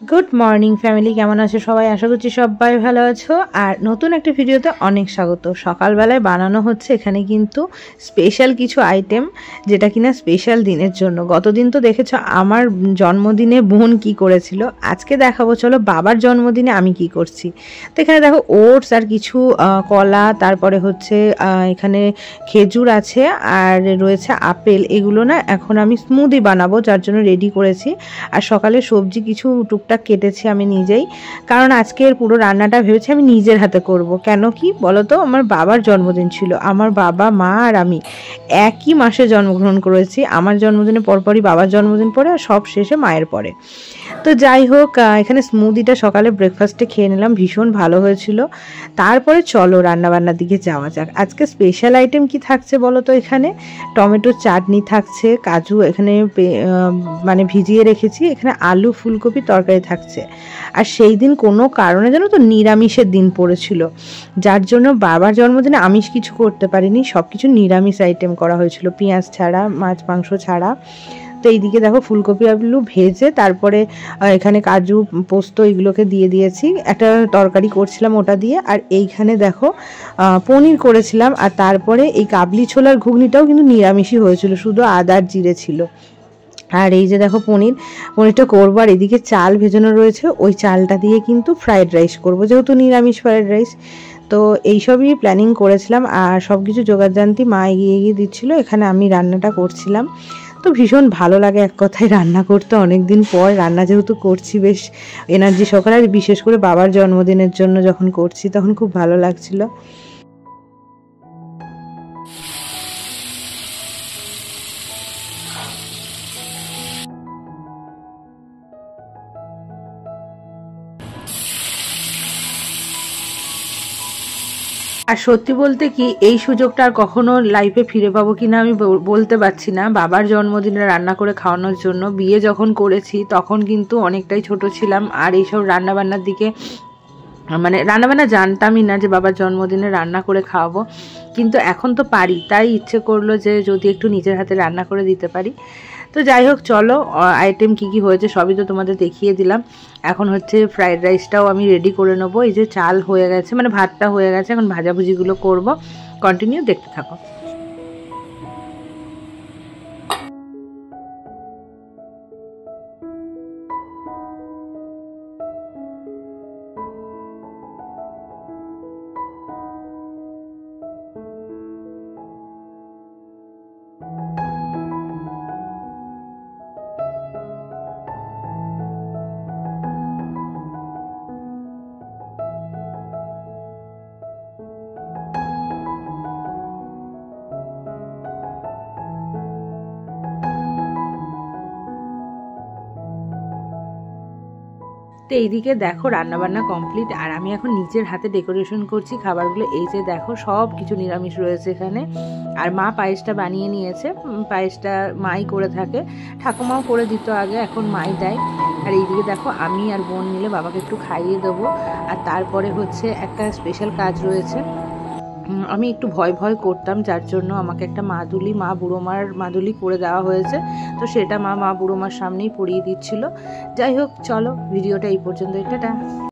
Good morning family, কেমন আছো সবাই? আশা করছি সবাই ভালো আছো। আর নতুন একটা ভিডিওতে অনেক স্বাগত। সকালবেলায় বানানো হচ্ছে এখানে কিন্তু স্পেশাল কিছু আইটেম, যেটা কিনা স্পেশাল দিনের জন্য। গতদিন তো দেখেছো আমার জন্মদিনে বোন কি করেছিল, আজকে দেখাবো চলো বাবার জন্মদিনে আমি কি করছি। তো এখানে দেখো ওটস আর কিছু কলা, তারপরে হচ্ছে এখানে খেজুর আছে আর রয়েছে আপেল। এগুলো না এখন আমি স্মুদি বানাবো, যার জন্য রেডি করেছি। আর সকালে সবজি কিছু টুকটাক কেটেছি আমি নিজেই, কারণ আজকের পুরো রান্নাটা ভেবেছি আমি নিজের হাতে করব। কেন কি বলো তো, আমার বাবার জন্মদিন ছিল। আমার বাবা, মা আর আমি একই মাসে জন্মগ্রহণ করেছি। আমার জন্মদিনের পরপরই বাবার জন্মদিন পড়ে, আর সব শেষে মায়ের পরে। তো যাই হোক, এখানে স্মুদিটা সকালে ব্রেকফাস্টে খেয়ে নিলাম, ভীষণ ভালো হয়েছিল। তারপরে চলো রান্নাবান্নার দিকে যাওয়া যাক। আজকে স্পেশাল আইটেম কি থাকছে বলো তো? এখানে টমেটোর চাটনি থাকছে, কাজু এখানে মানে ভিজিয়ে রেখেছি, এখানে আলু ফুলকপি তরকারি থাকছে। আর সেই দিন কোনো কারণে জানো তো নিরামিষের দিন পড়েছিল, যার জন্য বাবার জন্মদিনে আমিষ কিছু করতে পারিনি, সব কিছু নিরামিষ আইটেম করা হয়েছিল, পেঁয়াজ ছাড়া, মাছ মাংস ছাড়া। তো এইদিকে দেখো ফুলকপি আলু ভেজে তারপরে এখানে কাজু পোস্ত এগুলোকে দিয়ে দিয়েছি, একটা তরকারি করছিলাম ওটা দিয়ে। আর এইখানে দেখো পনির করেছিলাম। আর তারপরে এই কাবলি ছোলার ঘুগনিটাও কিন্তু নিরামিষই হয়েছিল, শুধু আদার জিরে ছিল। আর এই যে দেখো পনিরটা করবো। আর এদিকে চাল ভেজানো রয়েছে, ওই চালটা দিয়ে কিন্তু ফ্রাইড রাইস করবো, যেহেতু নিরামিষ ফ্রাইড রাইস। তো এইসবই প্ল্যানিং করেছিলাম, আর সব কিছু জোগাড়জান্তি মা এগিয়ে এগিয়ে দিচ্ছিলো, এখানে আমি রান্নাটা করছিলাম। তো ভীষণ ভালো লাগে এক কথায় রান্না করতে, অনেক দিন পর রান্না যেহেতু করছি, বেশ এনার্জি সকালে। আর বিশেষ করে বাবার জন্মদিনের জন্য যখন করছি তখন খুব ভালো লাগছিল। আর সত্যি বলতে কি, এই সুযোগটা আর কখনো লাইফে ফিরে পাবো কিনা আমি বলতে পারছি না। বাবার জন্মদিনে রান্না করে খাওয়ানোর জন্য বিয়ে যখন করেছি তখন কিন্তু অনেকটাই ছোট ছিলাম, আর এইসব রান্নাবান্নার দিকে মানে রান্নাবান্না জানতামই না যে বাবার জন্মদিনে রান্না করে খাওয়াবো। কিন্তু এখন তো পারি, তাই ইচ্ছে করলো যে যদি একটু নিজের হাতে রান্না করে দিতে পারি। তো যাই হোক চলো, আইটেম কি কি হয়েছে সবই তো তোমাদের দেখিয়ে দিলাম। এখন হচ্ছে ফ্রাইড রাইসটাও আমি রেডি করে নেবো। এই যে চাল হয়ে গেছে, মানে ভাতটা হয়ে গেছে, এখন ভাজাভুজিগুলো করব। কন্টিনিউ দেখতে থাকো। তো এইদিকে দেখো রান্নাবান্না কমপ্লিট, আর আমি এখন নিজের হাতে ডেকোরেশন করছি খাবারগুলো। এই যে দেখো সব কিছু নিরামিষ রয়েছে এখানে। আর মা পায়েসটা বানিয়ে নিয়েছে, পায়েসটা মাই করে থাকে, ঠাকুমাও করে দিত আগে, এখন মাই দেয়। আর এইদিকে দেখো আমি আর বোন মিলে বাবাকে একটু খাইয়ে দেবো। আর তারপরে হচ্ছে একটা স্পেশাল কাজ রয়েছে। আমি একটু ভয় ভয় করতাম, যার জন্য আমাকে একটা মাদুলি, মা বুড়ো মার মাদুলি করে দেওয়া হয়েছে। তো সেটা মা বুড়ো মার সামনেই পরিয়ে দিচ্ছিল। যাই হোক চলো, ভিডিওটা এই পর্যন্ত, টাটা।